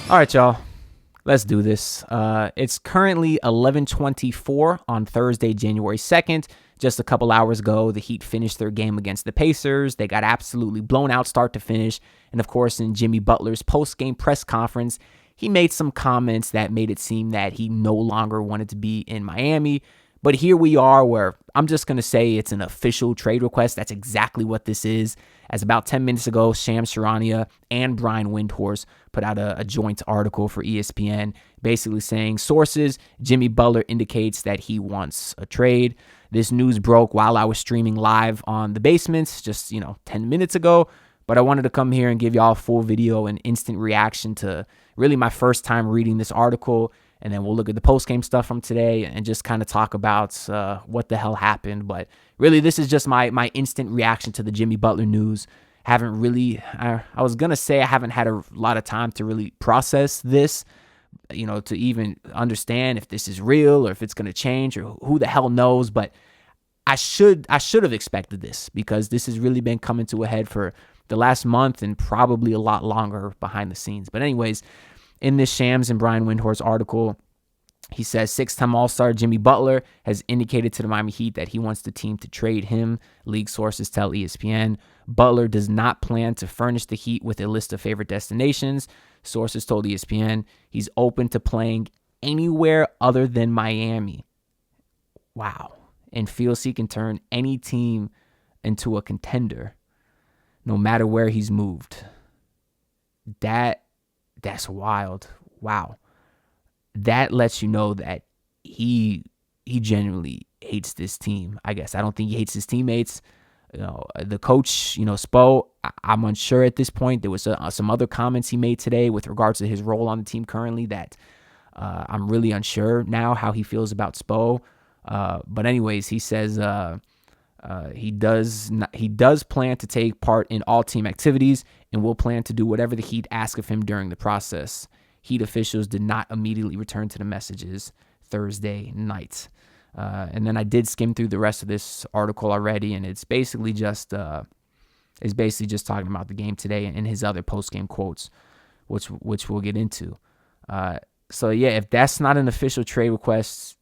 All right, y'all. Let's do this. It's currently 11:24 on Thursday, January 2nd. Just a couple hours ago, the Heat finished their game against the Pacers. They got absolutely blown out start to finish. And of course, in Jimmy Butler's post-game press conference, he made some comments that made it seem that he no longer wanted to be in Miami. But here we are where I'm just going to say it's an official trade request. That's exactly what this is. As about 10 minutes ago, Shams Charania and Brian Windhorst put out a joint article for ESPN basically saying sources, Jimmy Butler indicates that he wants a trade. This news broke while I was streaming live on The Basements just, 10 minutes ago. But I wanted to come here and give y'all a full video and instant reaction to really my first time reading this article. And then we'll look at the post-game stuff from today and just kind of talk about what the hell happened. But really, this is just my instant reaction to the Jimmy Butler news. I was going to say I haven't had a lot of time to really process this, to even understand if this is real or if it's going to change or who the hell knows. But I should have expected this because this has really been coming to a head for the last month and probably a lot longer behind the scenes. But anyways, in this Shams and Brian Windhorst article, he says six-time All-Star Jimmy Butler has indicated to the Miami Heat that he wants the team to trade him. League sources tell ESPN. Butler does not plan to furnish the Heat with a list of favorite destinations. Sources told ESPN he's open to playing anywhere other than Miami. Wow. And feels he can turn any team into a contender no matter where he's moved. That's wild. Wow. That lets you know that he genuinely hates this team, I guess. I don't think he hates his teammates. The coach, Spo, I'm unsure at this point. There was some other comments he made today with regards to his role on the team currently that I'm really unsure now how he feels about Spo. But anyways, he says he does plan to take part in all team activities and will plan to do whatever the Heat ask of him during the process. Heat officials did not immediately return to the messages Thursday night. And then I did skim through the rest of this article already, and it's basically just talking about the game today and his other post-game quotes, which we'll get into. So yeah, if that's not an official trade request,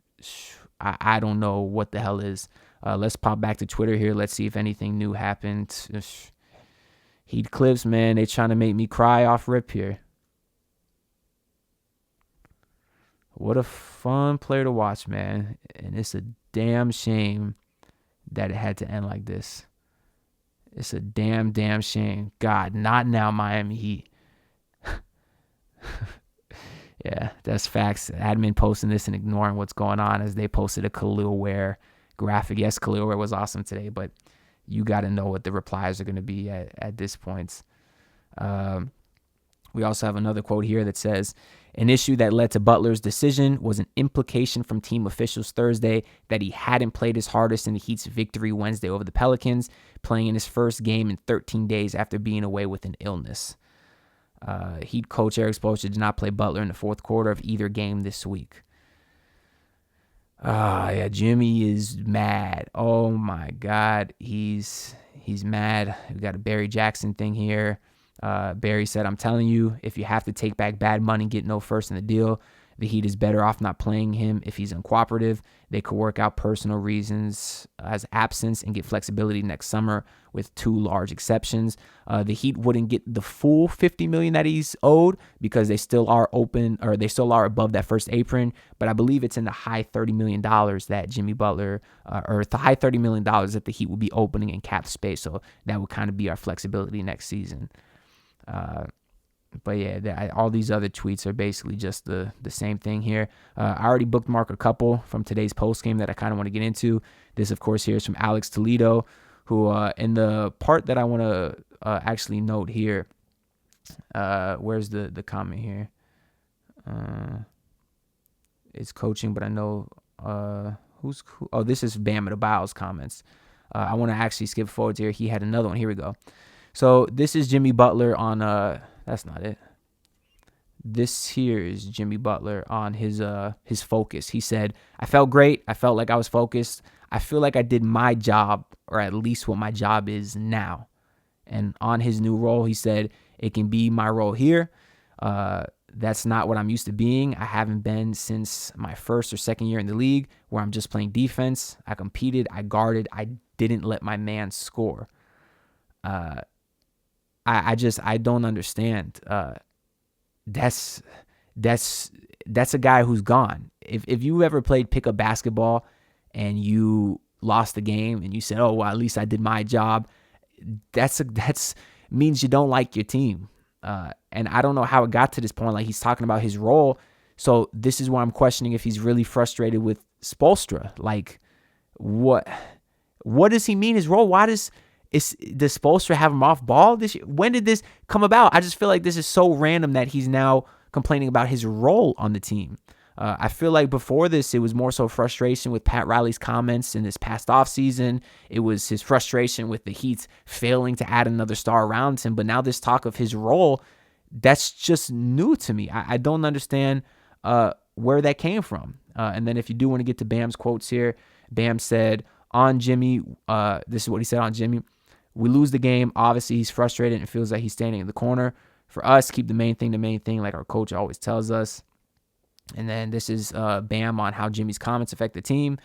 I don't know what the hell is. Let's pop back to Twitter here. Let's see if anything new happened. Heat clips, man. They trying to make me cry off rip here. What a fun player to watch, man. And it's a damn shame that it had to end like this. It's a damn shame. God, not now, Miami Heat. Yeah, that's facts. Admin posting this and ignoring what's going on as they posted a Khalil Ware graphic. Yes, Khalil Ware was awesome today, but you got to know what the replies are going to be at this point. We also have another quote here that says, an issue that led to Butler's decision was an implication from team officials Thursday that he hadn't played his hardest in the Heat's victory Wednesday over the Pelicans, playing in his first game in 13 days after being away with an illness. Heat coach Eric Spoelstra did not play Butler in the fourth quarter of either game this week. Yeah, Jimmy is mad. Oh my God, he's mad. We got a Barry Jackson thing here. Barry said, I'm telling you, if you have to take back bad money and get no first in the deal, the Heat is better off not playing him if he's uncooperative. They could work out personal reasons as absence and get flexibility next summer with two large exceptions. The Heat wouldn't get the full $50 million that he's owed because they still are above that first apron. But I believe it's in the high $30 million that Jimmy Butler, or the high $30 million that the Heat will be opening in cap space. So that would kind of be our flexibility next season. But yeah, all these other tweets are basically just the same thing here. I already bookmarked a couple from today's post game that I kind of want to get into. This, of course, here is from Alex Toledo, who in the part that I want to actually note here. Where's the comment here? It's coaching, but I know who's. Oh, this is Bam Adebayo's comments. I want to actually skip forward here. He had another one. Here we go. So this is Jimmy Butler on. That's not it. This here is Jimmy Butler on his focus. He said, I felt great. I felt like I was focused. I feel like I did my job, or at least what my job is now. And on his new role, he said, it can be my role here. That's not what I'm used to being. I haven't been since my first or second year in the league where I'm just playing defense. I competed, I guarded, I didn't let my man score. I don't understand. That's a guy who's gone. If you ever played pickup basketball and you lost the game and you said, "Oh, well, at least I did my job," that's means you don't like your team. And I don't know how it got to this point. Like, he's talking about his role. So this is why I'm questioning if he's really frustrated with Spoelstra. Like, what does he mean his role? Does Spoelstra have him off ball this year? When did this come about? I just feel like this is so random that he's now complaining about his role on the team. I feel like before this, it was more so frustration with Pat Riley's comments in this past offseason. It was his frustration with the Heat failing to add another star around him. But now this talk of his role, that's just new to me. I don't understand where that came from. And then if you do want to get to Bam's quotes here, Bam said on Jimmy, this is what he said on Jimmy: "We lose the game. Obviously, he's frustrated and feels like he's standing in the corner. For us, keep the main thing, like our coach always tells us." And then this is Bam on how Jimmy's comments affect the team.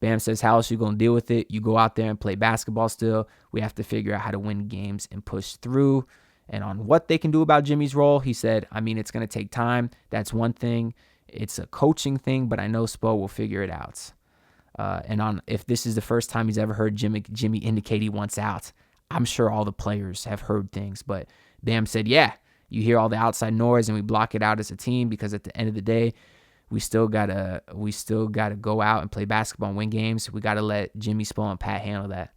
Bam says, "How else are you going to deal with it? You go out there and play basketball still. We have to figure out how to win games and push through." And on what they can do about Jimmy's role, he said, "I mean, it's going to take time. That's one thing. It's a coaching thing, but I know Spo will figure it out." And on if this is the first time he's ever heard Jimmy indicate he wants out, I'm sure all the players have heard things. But Bam said, "Yeah, you hear all the outside noise and we block it out as a team because at the end of the day, we still gotta go out and play basketball and win games. We gotta let Jimmy, Spo, and Pat handle that."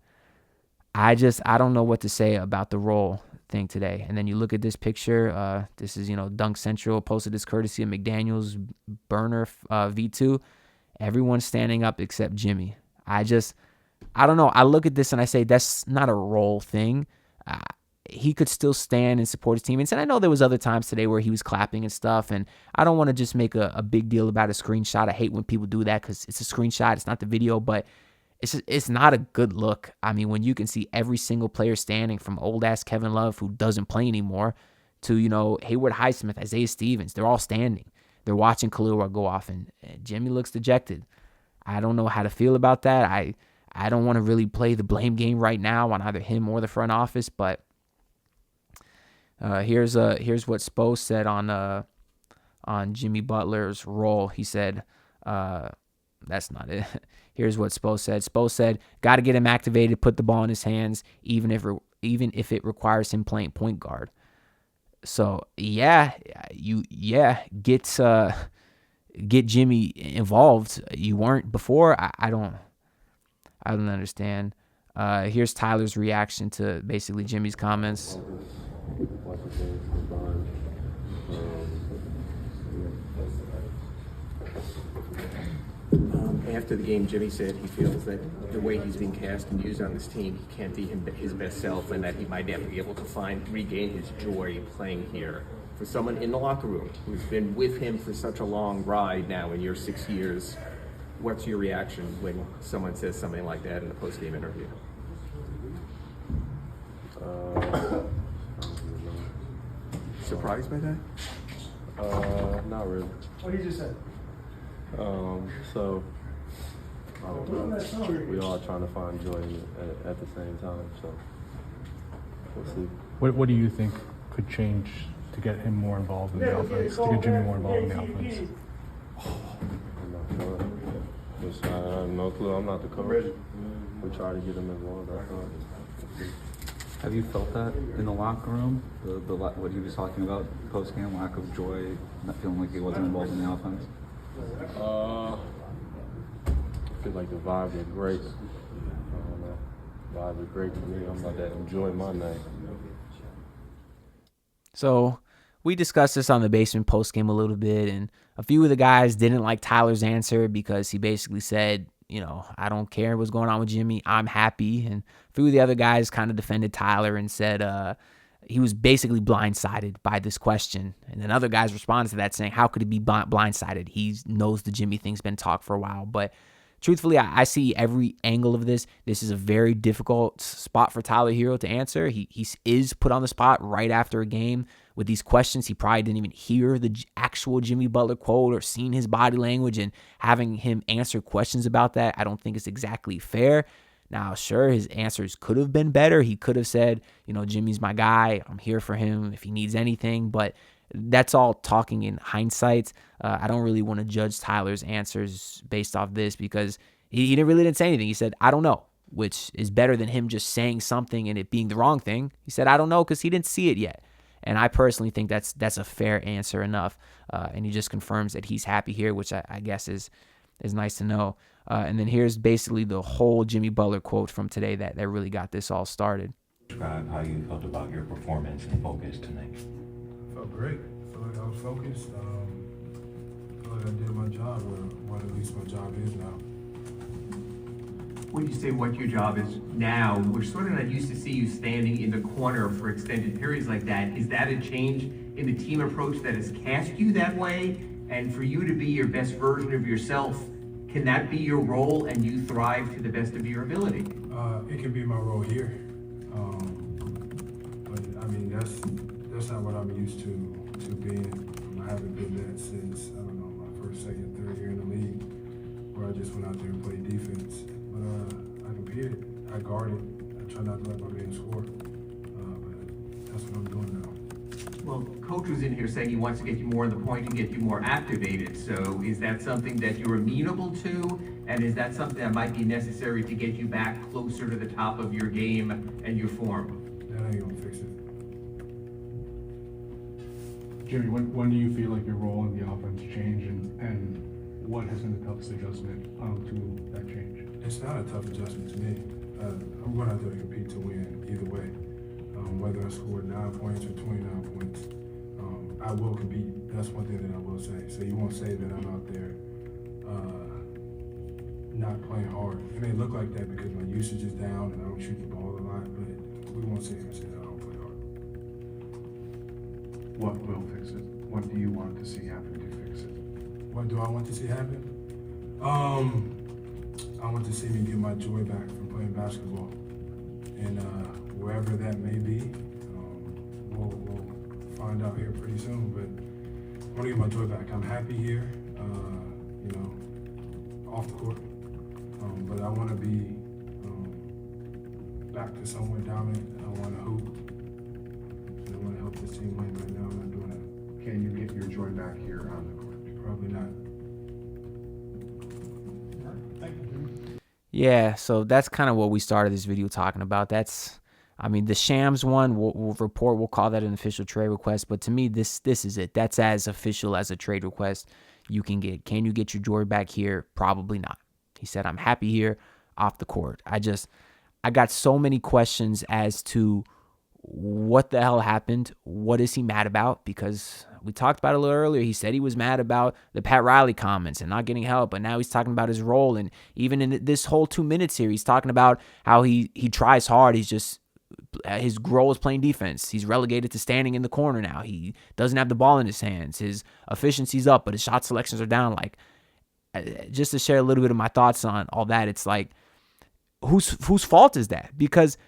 I don't know what to say about the role thing today. And then you look at this picture. This is, Dunk Central posted this courtesy of McDaniel's burner V2. Everyone's standing up except Jimmy. I don't know. I look at this and I say that's not a role thing. He could still stand and support his teammates. And I know there was other times today where he was clapping and stuff, and I don't want to just make a big deal about a screenshot. I hate when people do that because it's a screenshot. It's not the video, but it's not a good look. I mean, when you can see every single player standing, from old-ass Kevin Love, who doesn't play anymore, to, Hayward Highsmith, Isaiah Stevens, they're all standing. They're watching Khalil go off, and Jimmy looks dejected. I don't know how to feel about that. I don't want to really play the blame game right now on either him or the front office, but here's what Spo said on Jimmy Butler's role. He said, that's not it. Here's what Spo said. Spo said, "Got to get him activated, put the ball in his hands, even if it requires him playing point guard." So get Jimmy involved. You weren't before. I don't understand. Here's Tyler's reaction to basically Jimmy's comments. After the game, Jimmy said he feels that the way he's being cast and used on this team, he can't be his best self, and that he might never be able to regain his joy playing here. For someone in the locker room who's been with him for such a long ride now in your 6 years, what's your reaction when someone says something like that in a post-game interview? Surprised by that? Not really. What did you just say? So we all trying to find joy at the same time. So we'll see. What do you think could change to get him more involved in the offense? To get Jimmy more involved in the offense? I'm not sure. Just, I have no clue. I'm not the coach. We try to get him involved. That's all. We'll see. Have you felt that in the locker room? The what he was talking about post-game, lack of joy, not feeling like he wasn't involved in the offense? I feel like the vibes are great. I don't know. Vibes are great for me. I'm about to enjoy my night. So we discussed this on the Basement postgame a little bit, and a few of the guys didn't like Tyler's answer because he basically said, I don't care what's going on with Jimmy. I'm happy. And a few of the other guys kind of defended Tyler and said he was basically blindsided by this question. And then other guys responded to that saying, how could he be blindsided? He knows the Jimmy thing's been talked for a while. But truthfully, I see every angle of this. This is a very difficult spot for Tyler Hero to answer. He is put on the spot right after a game with these questions, he probably didn't even hear the actual Jimmy Butler quote or seen his body language, and having him answer questions about that, I don't think is exactly fair. Now, sure, his answers could have been better. He could have said, Jimmy's my guy. I'm here for him if he needs anything. But that's all talking in hindsight. I don't really want to judge Tyler's answers based off this because he really didn't say anything. He said, I don't know, which is better than him just saying something and it being the wrong thing. He said, I don't know because he didn't see it yet. And I personally think that's a fair answer enough. And he just confirms that he's happy here, which I guess is nice to know. And then here's basically the whole Jimmy Butler quote from today that really got this all started. Describe how you felt about your performance and focus tonight. I felt great. I felt like I was focused. I felt like I did my job, or what at least my job is now. When you say what your job is now, we're sort of not used to see you standing in the corner for extended periods like that. Is that a change in the team approach that has cast you that way? And for you to be your best version of yourself, can that be your role and you thrive to the best of your ability? It can be my role here. But I mean, that's not what I'm used to being. I haven't been that since, I don't know, my first, second, third year in the league, where I just went out there and played defense. But I competed, I guarded, I try not to let my man score. But that's what I'm doing now. Well, Coach was in here saying he wants to get you more on the point and get you more activated. So is that something that you're amenable to? And is that something that might be necessary to get you back closer to the top of your game and your form? That ain't gonna fix it. Jimmy, when do you feel like your role in the offense changed, and what has been the toughest adjustment to that change? It's not a tough adjustment to me. I'm going out there to compete to win either way. Whether I scored 9 points or 29 points, I will compete. That's one thing that I will say. So you won't say that I'm out there not playing hard. It may look like that because my usage is down and I don't shoot the ball a lot, but we won't say that I don't play hard. What will fix it? What do you want to see happen to fix it? What do I want to see happen? I want to see me get my joy back from playing basketball. And wherever that may be, we'll find out here pretty soon. But I want to get my joy back. I'm happy here, off the court. But I want to be back to somewhere dominant. I want to hoop. And I want to help this team win. Right now, I'm not doing that. Can you get your joy back here on the court? Probably not. Yeah, so that's kind of what we started this video talking about. The Shams one, we'll call that an official trade request. But to me, this is it. That's as official as a trade request you can get. Can you get your joy back here? Probably not. He said, I'm happy here off the court. I got so many questions as to what the hell happened. What is he mad about? Because we talked about it a little earlier. He said he was mad about the Pat Riley comments and not getting help, but now he's talking about his role. And even in this whole 2 minutes here, he's talking about how he tries hard. His role is playing defense. He's relegated to standing in the corner now. He doesn't have the ball in his hands. His efficiency's up, but his shot selections are down. Like, just to share a little bit of my thoughts on all that, it's like, whose fault is that? Because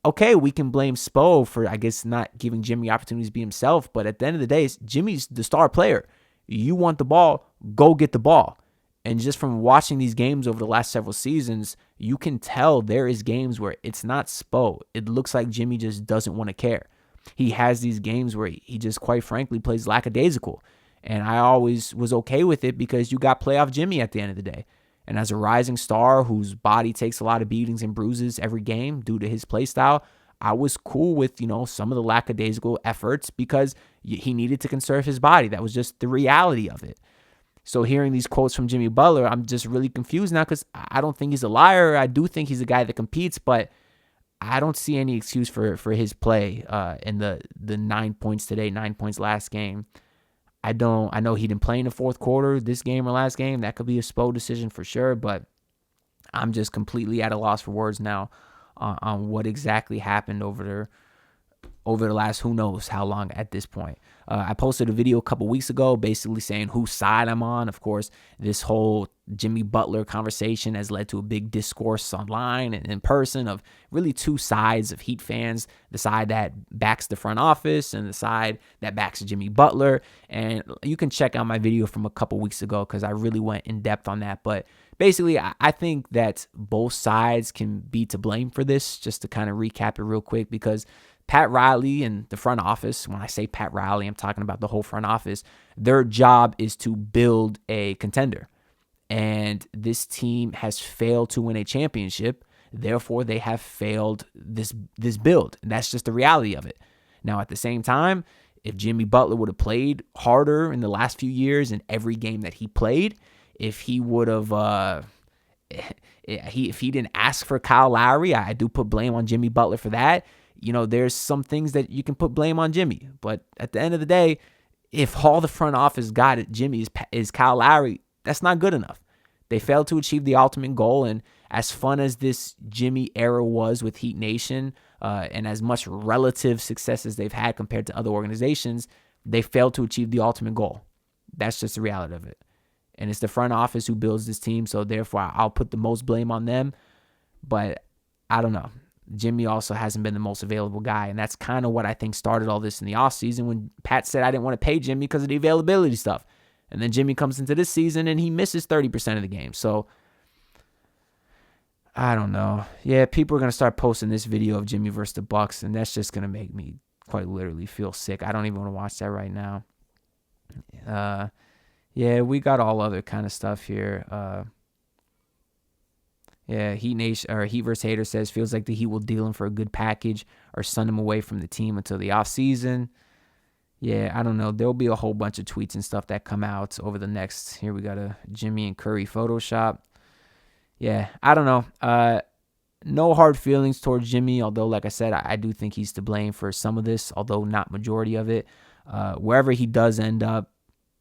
okay, we can blame Spo for, I guess, not giving Jimmy opportunities to be himself, but at the end of the day, Jimmy's the star player. You want the ball, go get the ball. And just from watching these games over the last several seasons, you can tell there is games where it's not Spo. It looks like Jimmy just doesn't want to care. He has these games where he just, quite frankly, plays lackadaisical. And I always was okay with it because you got playoff Jimmy at the end of the day. And as a rising star whose body takes a lot of beatings and bruises every game due to his play style, I was cool with, some of the lackadaisical efforts because he needed to conserve his body. That was just the reality of it. So hearing these quotes from Jimmy Butler, I'm just really confused now because I don't think he's a liar. I do think he's a guy that competes, but I don't see any excuse for his play in the 9 points today, 9 points last game. I know he didn't play in the fourth quarter this game or last game. That could be a Spo decision for sure, but I'm just completely at a loss for words now on what exactly happened over there over the last who knows how long at this point. I posted a video a couple weeks ago basically saying whose side I'm on. Of course, this whole Jimmy Butler conversation has led to a big discourse online and in person of really two sides of Heat fans, the side that backs the front office and the side that backs Jimmy Butler. And you can check out my video from a couple weeks ago because I really went in depth on that. But basically, I think that both sides can be to blame for this, just to kind of recap it real quick, because Pat Riley and the front office, when I say Pat Riley, I'm talking about the whole front office, their job is to build a contender. And this team has failed to win a championship. Therefore, they have failed this build. And that's just the reality of it. Now, at the same time, if Jimmy Butler would have played harder in the last few years in every game that he played, if he would have, if he didn't ask for Kyle Lowry, I do put blame on Jimmy Butler for that. You know, there's some things that you can put blame on Jimmy. But at the end of the day, if all the front office got at Jimmy is Kyle Lowry, that's not good enough. They failed to achieve the ultimate goal. And as fun as this Jimmy era was with Heat Nation, and as much relative success as they've had compared to other organizations, they failed to achieve the ultimate goal. That's just the reality of it. And it's the front office who builds this team. So therefore, I'll put the most blame on them. But I don't know. Jimmy also hasn't been the most available guy. And that's kind of what I think started all this in the offseason when Pat said I didn't want to pay Jimmy because of the availability stuff. And then Jimmy comes into this season and he misses 30% of the game. So I don't know. Yeah, people are going to start posting this video of Jimmy versus the Bucks, and that's just going to make me quite literally feel sick. I don't even want to watch that right now. Yeah, we got all other kind of stuff here. Yeah, Heat Nation or Heat vs. Hater says feels like the Heat will deal him for a good package or send him away from the team until the offseason. Yeah, I don't know. There'll be a whole bunch of tweets and stuff that come out over the next. Here we got a Jimmy and Curry Photoshop. Yeah, I don't know. No hard feelings towards Jimmy, although, like I said, I do think he's to blame for some of this, although not majority of it. Wherever he does end up,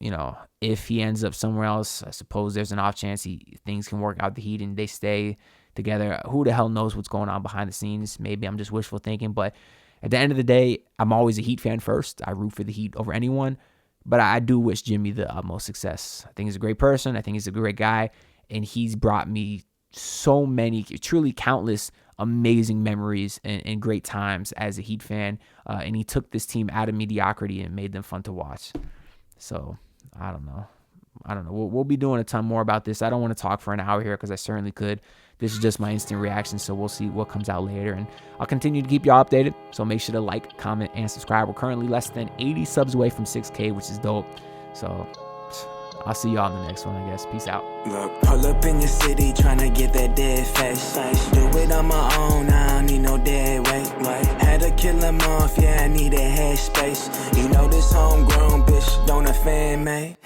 you know, if he ends up somewhere else, I suppose there's an off chance things can work out the Heat and they stay together. Who the hell knows what's going on behind the scenes? Maybe I'm just wishful thinking, but at the end of the day, I'm always a Heat fan first. I root for the Heat over anyone, but I do wish Jimmy the utmost success. I think he's a great person. I think he's a great guy, and he's brought me so many, truly countless amazing memories and great times as a Heat fan, and he took this team out of mediocrity and made them fun to watch. So I don't know. We'll be doing a ton more about this. I don't want to talk for an hour here because I certainly could. This is just my instant reaction, so we'll see what comes out later. And I'll continue to keep y'all updated, so make sure to like, comment, and subscribe. We're currently less than 80 subs away from 6K, which is dope. So I'll see y'all in the next one, I guess. Peace out. Look, pull up in your city, tryna get that dead face. Do it on my own, I don't need no dead weight. Had to kill him off, yeah, I need a head space. You know this homegrown bitch don't offend me.